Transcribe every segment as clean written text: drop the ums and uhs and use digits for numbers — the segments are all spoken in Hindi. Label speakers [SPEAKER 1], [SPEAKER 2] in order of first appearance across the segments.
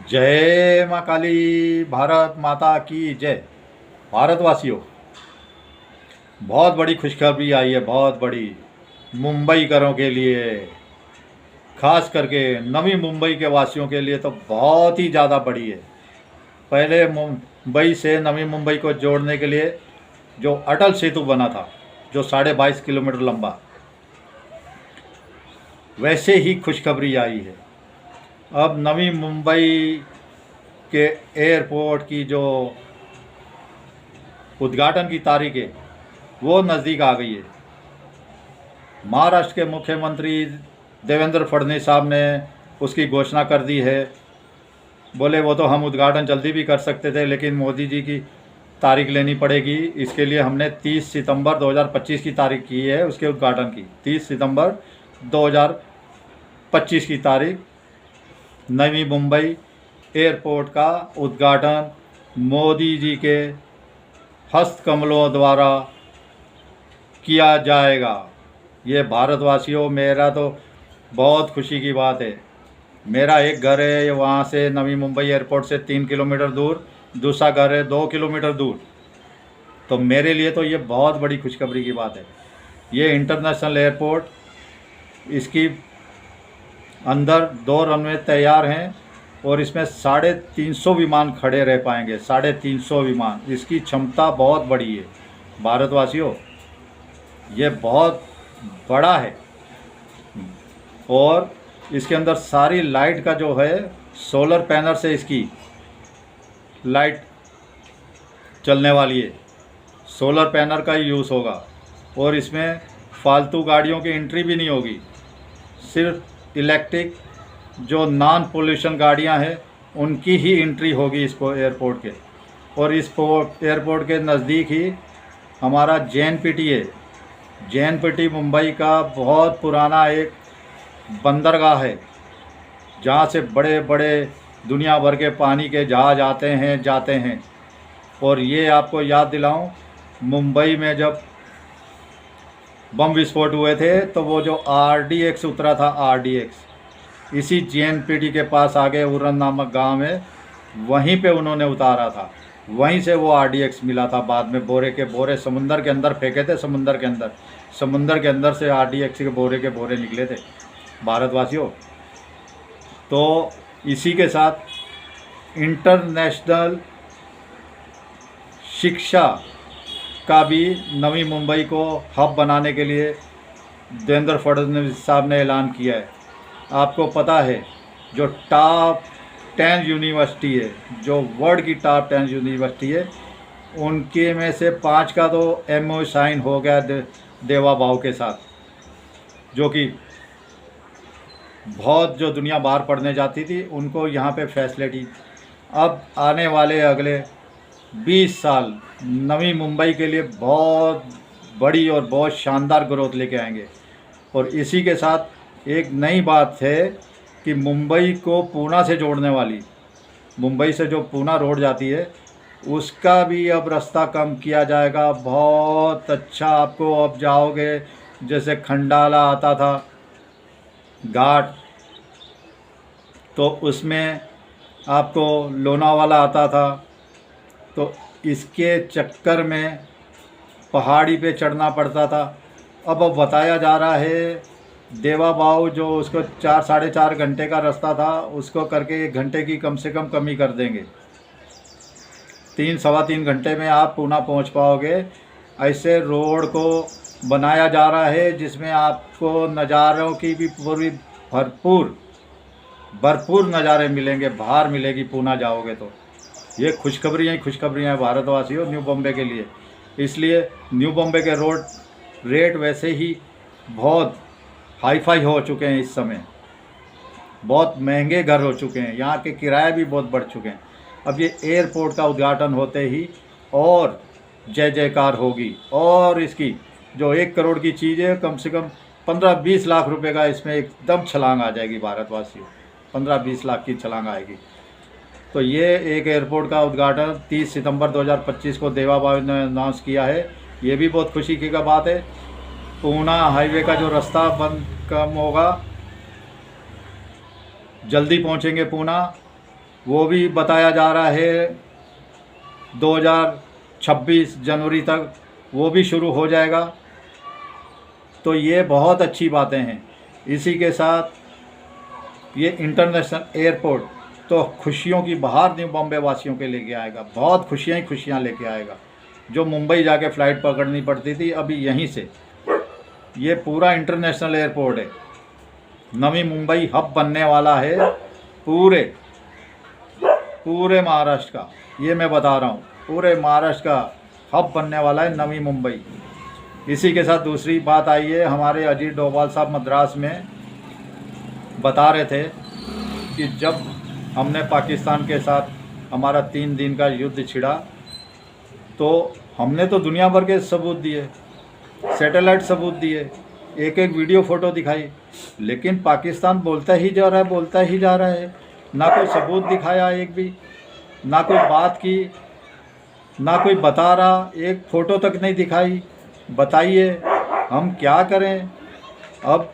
[SPEAKER 1] जय माँ काली। भारत माता की जय। भारतवासियों, बहुत बड़ी खुशखबरी आई है, बहुत बड़ी मुंबई करों के लिए, खास करके नवी मुंबई के वासियों के लिए तो बहुत ही ज़्यादा बड़ी है। पहले मुंबई से नवी मुंबई को जोड़ने के लिए जो अटल सेतु बना था, जो 22.5 किलोमीटर लंबा, वैसे ही खुशखबरी आई है। अब नवी मुंबई के एयरपोर्ट की जो उद्घाटन की तारीख है वो नज़दीक आ गई है। महाराष्ट्र के मुख्यमंत्री देवेंद्र फडणवीस साहब ने उसकी घोषणा कर दी है। बोले वो तो हम उद्घाटन जल्दी भी कर सकते थे, लेकिन मोदी जी की तारीख लेनी पड़ेगी। इसके लिए हमने 30 सितंबर 2025 की तारीख की है उसके उद्घाटन की। 30 सितंबर 2025 की तारीख नवी मुंबई एयरपोर्ट का उद्घाटन मोदी जी के हस्तकमलों द्वारा किया जाएगा। ये भारतवासियों, मेरा तो बहुत खुशी की बात है। मेरा एक घर है वहाँ से नवी मुंबई एयरपोर्ट से 3 किलोमीटर दूर, दूसरा घर है 2 किलोमीटर दूर। तो मेरे लिए तो ये बहुत बड़ी खुशखबरी की बात है। ये इंटरनेशनल एयरपोर्ट, इसकी अंदर 2 रनवे तैयार हैं और इसमें 350 विमान खड़े रह पाएंगे। 350 विमान, इसकी क्षमता बहुत बड़ी है। भारतवासियों, ये बहुत बड़ा है और इसके अंदर सारी लाइट का जो है, सोलर पैनल से इसकी लाइट चलने वाली है। सोलर पैनल का ही यूज़ होगा और इसमें फालतू गाड़ियों की एंट्री भी नहीं होगी। सिर्फ इलेक्ट्रिक जो नॉन पोल्यूशन गाड़ियां हैं उनकी ही एंट्री होगी इस एयरपोर्ट के। और इस एयरपोर्ट के नज़दीक ही हमारा JNPT है। JNPT मुंबई का बहुत पुराना एक बंदरगाह है, जहाँ से बड़े बड़े दुनिया भर के पानी के जहाज जाते हैं। और ये आपको याद दिलाऊं, मुंबई में जब बम विस्फोट हुए थे तो वो जो RDX उतरा था, RDX इसी JNPT के पास आगे उरन नामक गांव है, वहीं पे उन्होंने उतारा था। वहीं से वो RDX मिला था। बाद में बोरे के बोरे समुंदर के अंदर फेंके थे। समुंदर के अंदर से RDX के बोरे निकले थे। भारतवासियों, तो इसी के साथ इंटरनेशनल शिक्षा का भी नवी मुंबई को हब बनाने के लिए देवेंद्र फडणवीस साहब ने ऐलान किया है। आपको पता है, जो टॉप 10 यूनिवर्सिटी है, जो वर्ल्ड की टॉप 10 यूनिवर्सिटी है, उनके में से 5 का तो MOU साइन हो गया देवा भाव के साथ, जो कि बहुत जो दुनिया बाहर पढ़ने जाती थी उनको यहाँ पे फैसिलिटी। अब आने वाले अगले 20 साल नवी मुंबई के लिए बहुत बड़ी और बहुत शानदार ग्रोथ लेके आएंगे। और इसी के साथ एक नई बात है कि मुंबई को पूना से जोड़ने वाली, मुंबई से जो पूना रोड जाती है उसका भी अब रास्ता कम किया जाएगा। बहुत अच्छा, आपको अब जाओगे, जैसे खंडाला आता था घाट, तो उसमें आपको लोनावाला आता था, तो इसके चक्कर में पहाड़ी पे चढ़ना पड़ता था। अब बताया जा रहा है देवा भाव जो उसको 4-4.5 घंटे का रास्ता था, उसको करके 1 घंटे की कम से कम कमी कर देंगे। 3-3.25 घंटे में आप पूना पहुंच पाओगे। ऐसे रोड को बनाया जा रहा है जिसमें आपको नज़ारों की भी पूरी भरपूर नज़ारे मिलेंगे। बाहर मिलेगी पूना जाओगे तो। ये खुशखबरियाँ हैं भारतवासियों न्यू बॉम्बे के लिए। इसलिए न्यू बॉम्बे के रोड रेट वैसे ही बहुत हाई-फाई हो चुके हैं। इस समय बहुत महंगे घर हो चुके हैं, यहाँ के किराए भी बहुत बढ़ चुके हैं। अब ये एयरपोर्ट का उद्घाटन होते ही और जय जयकार होगी। और इसकी जो 1 करोड़ की चीज़ है, कम से कम 15-20 लाख रुपए का इसमें एकदम छलांग आ जाएगी। भारतवासियों, 15-20 लाख की छलांग आएगी। तो ये एक एयरपोर्ट का उद्घाटन 30 सितंबर 2025 को देवा भाव ने अनाउंस किया है। ये भी बहुत खुशी की बात है। पूना हाईवे का जो रास्ता बंद कम होगा, जल्दी पहुंचेंगे पूना। वो भी बताया जा रहा है 2026 जनवरी तक वो भी शुरू हो जाएगा। तो ये बहुत अच्छी बातें हैं। इसी के साथ ये इंटरनेशनल एयरपोर्ट तो खुशियों की बहार न्यू बॉम्बे वासियों के लेके आएगा, बहुत खुशियाँ ही खुशियाँ लेके आएगा। जो मुंबई जाके फ़्लाइट पकड़नी पड़ती थी अभी यहीं से ये पूरा इंटरनेशनल एयरपोर्ट है। नवी मुंबई हब बनने वाला है पूरे महाराष्ट्र का। ये मैं बता रहा हूँ, पूरे महाराष्ट्र का हब बनने वाला है नवी मुंबई। इसी के साथ दूसरी बात आई है, हमारे अजीत डोभाल साहब मद्रास में बता रहे थे कि जब हमने पाकिस्तान के साथ हमारा 3 दिन का युद्ध छिड़ा तो हमने तो दुनिया भर के सबूत दिए, सैटेलाइट सबूत दिए, एक एक वीडियो फ़ोटो दिखाई, लेकिन पाकिस्तान बोलता ही जा रहा है। ना कोई सबूत दिखाया एक भी, ना कोई बात की, ना कोई बता रहा, एक फ़ोटो तक नहीं दिखाई। बताइए हम क्या करें? अब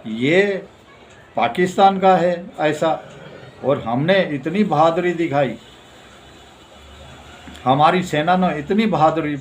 [SPEAKER 1] ये पाकिस्तान का है ऐसा, और हमने इतनी बहादुरी दिखाई, हमारी सेना ने इतनी बहादुरी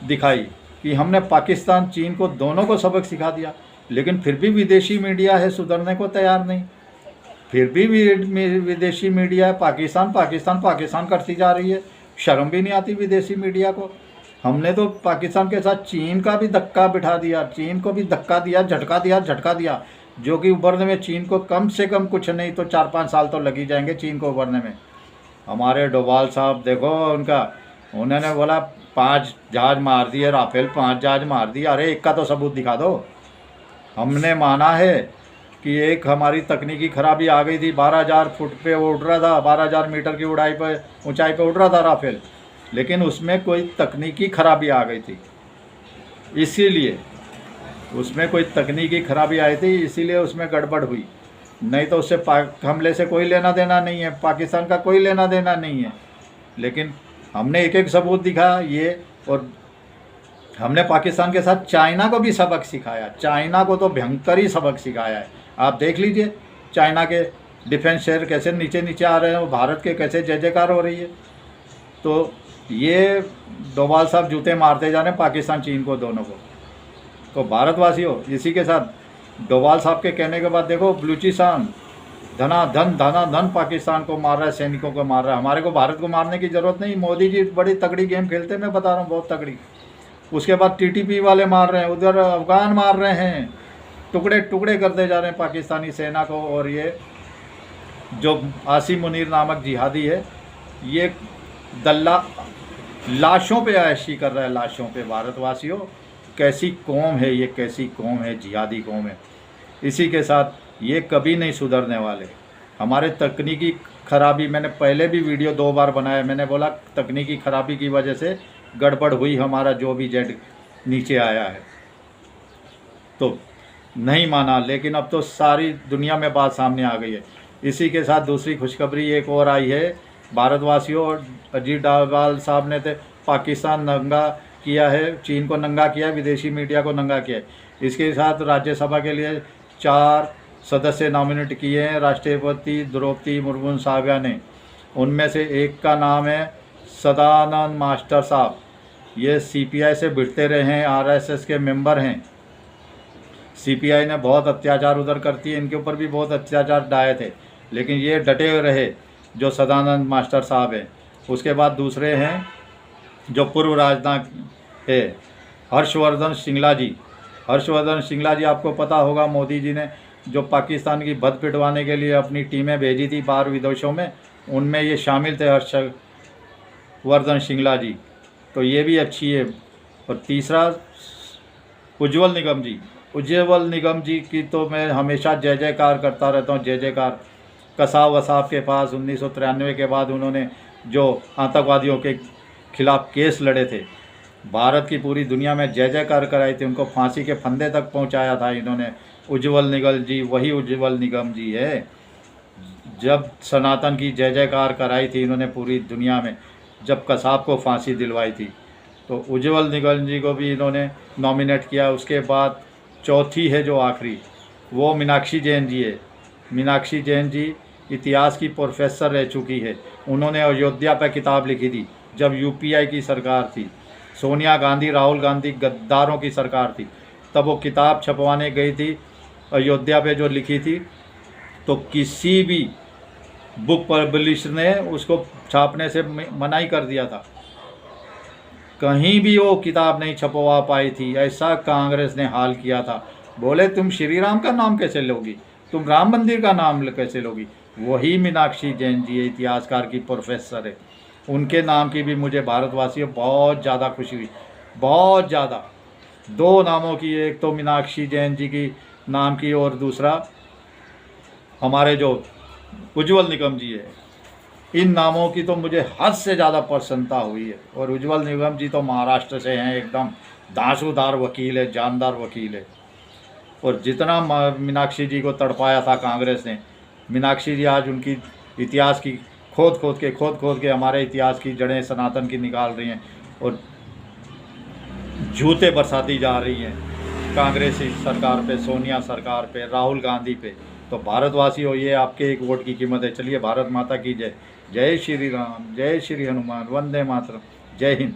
[SPEAKER 1] दिखाई कि हमने पाकिस्तान चीन को दोनों को सबक सिखा दिया। लेकिन फिर भी विदेशी मीडिया है सुधरने को तैयार नहीं। फिर भी विदेशी मीडिया है पाकिस्तान करती जा रही है। शर्म भी नहीं आती विदेशी मीडिया को। हमने तो पाकिस्तान के साथ चीन का भी धक्का बिठा दिया, चीन को भी धक्का दिया, झटका दिया, जो कि उभरने में चीन को कम से कम कुछ नहीं तो 4-5 साल तो लग ही जाएंगे चीन को उभरने में। हमारे डोभाल साहब देखो उन्होंने बोला 5 जहाज मार दिए राफेल, 5 जहाज मार दिए। अरे एक का तो सबूत दिखा दो। हमने माना है कि एक हमारी तकनीकी खराबी आ गई थी, 12,000 फुट पे वो उड़ रहा था, 12,000 मीटर की ऊंचाई पे उड़ रहा था राफेल, लेकिन उसमें कोई तकनीकी खराबी आ गई थी, इसीलिए उसमें कोई तकनीकी खराबी आई थी, इसीलिए उसमें गड़बड़ हुई। नहीं तो उससे हमले से कोई लेना देना नहीं है, पाकिस्तान का कोई लेना देना नहीं है। लेकिन हमने एक एक सबूत दिखाया ये, और हमने पाकिस्तान के साथ चाइना को भी सबक सिखाया। चाइना को तो भयंकर ही सबक सिखाया है। आप देख लीजिए चाइना के डिफेंस शेयर कैसे नीचे आ रहे हैं, और भारत के कैसे जय जयकार हो रही है। तो ये डोभाल साहब जूते मारते जा रहे हैं पाकिस्तान चीन को दोनों को। तो भारतवासियों, इसी के साथ डोभाल साहब के कहने के बाद देखो बलूचिस्तान धनाधन पाकिस्तान को मार रहा है, सैनिकों को मार रहा है। हमारे को भारत को मारने की ज़रूरत नहीं। मोदी जी बड़ी तगड़ी गेम खेलते हैं, मैं बता रहा हूँ, बहुत तगड़ी। उसके बाद टीटीपी वाले मार रहे हैं, उधर अफगान मार रहे हैं, टुकड़े टुकड़े करते जा रहे हैं पाकिस्तानी सेना को। और ये जो आसिम मुनीर नामक जिहादी है, ये दल्ला लाशों पे ऐशी कर रहा है, लाशों पे। भारतवासियों, कैसी कौम है ये, कैसी कौम है, जिहादी कौम है। इसी के साथ ये कभी नहीं सुधरने वाले। हमारे तकनीकी खराबी, मैंने पहले भी वीडियो 2 बार बनाया, मैंने बोला तकनीकी खराबी की वजह से गड़बड़ हुई, हमारा जो भी जेट नीचे आया है। तो नहीं माना, लेकिन अब तो सारी दुनिया में बात सामने आ गई है। इसी के साथ दूसरी खुशखबरी एक और आई है भारतवासियों। अजीत डोभाल साहब ने तो पाकिस्तान नंगा किया है, चीन को नंगा किया है, विदेशी मीडिया को नंगा किया है। इसके साथ राज्यसभा के लिए 4 सदस्य नॉमिनेट किए हैं राष्ट्रपति द्रौपदी मुर्मू साहब ने। उनमें से एक का नाम है सदानंद मास्टर साहब। ये सीपीआई से भिड़ते रहे हैं, आरएसएस के मेंबर हैं। सीपीआई ने बहुत अत्याचार उधर करती है, इनके ऊपर भी बहुत अत्याचार डाले थे, लेकिन ये डटे हुए रहे, जो सदानंद मास्टर साहब हैं। उसके बाद दूसरे हैं जो पूर्व राजनायक है, हर्षवर्धन श्रृंगला जी। हर्षवर्धन श्रृंगला जी, आपको पता होगा, मोदी जी ने जो पाकिस्तान की भद पिटवाने के लिए अपनी टीमें भेजी थी बाहर विदेशों में, उनमें ये शामिल थे, हर्षवर्धन श्रृंगला जी। तो ये भी अच्छी है। और तीसरा उज्ज्वल निगम जी। उज्ज्वल निगम जी की तो मैं हमेशा जय जयकार करता रहता हूँ, जय जयकार। कसाब वसाब के पास 1993 के बाद उन्होंने जो आतंकवादियों के खिलाफ केस लड़े थे, भारत की पूरी दुनिया में जय जयकार कराई थी, उनको फांसी के फंदे तक पहुंचाया था इन्होंने। उज्ज्वल निगम जी वही उज्ज्वल निगम जी है, जब सनातन की जय जयकार कराई थी इन्होंने पूरी दुनिया में, जब कसाब को फांसी दिलवाई थी। तो उज्ज्वल निगम जी को भी इन्होंने नॉमिनेट किया। उसके बाद चौथी है जो आखिरी, वो मीनाक्षी जैन जी है। मीनाक्षी जैन जी इतिहास की प्रोफेसर रह चुकी है। उन्होंने अयोध्या पर किताब लिखी थी जब यूपीआई की सरकार थी, सोनिया गांधी राहुल गांधी गद्दारों की सरकार थी, तब वो किताब छपवाने गई थी अयोध्या पे जो लिखी थी, तो किसी भी बुक पब्लिशर ने उसको छापने से मनाही कर दिया था। कहीं भी वो किताब नहीं छपवा पाई थी, ऐसा कांग्रेस ने हाल किया था। बोले तुम श्री राम का नाम कैसे लोगी, तुम राम मंदिर का नाम कैसे लोगी। वही मीनाक्षी जैन जी है, इतिहासकार की प्रोफेसर है। उनके नाम की भी मुझे भारतवासियों बहुत ज़्यादा खुशी हुई, बहुत ज़्यादा। दो नामों की, एक तो मीनाक्षी जैन जी की नाम की और दूसरा हमारे जो उज्जवल निगम जी है, इन नामों की तो मुझे हद से ज़्यादा प्रसन्नता हुई है। और उज्जवल निगम जी तो महाराष्ट्र से हैं, एकदम धांसूदार वकील है, जानदार वकील है। और जितना मीनाक्षी जी को तड़पाया था कांग्रेस ने, मीनाक्षी जी आज उनकी इतिहास की खोद खोद के हमारे इतिहास की जड़ें सनातन की निकाल रही हैं और झूठे बरसाती जा रही हैं कांग्रेसी सरकार पे, सोनिया सरकार पे, राहुल गांधी पे। तो भारतवासियों, ये आपके एक वोट की कीमत है। चलिए, भारत माता की जय। जय श्री राम, जय श्री हनुमान, वंदे मातरम, जय हिंद।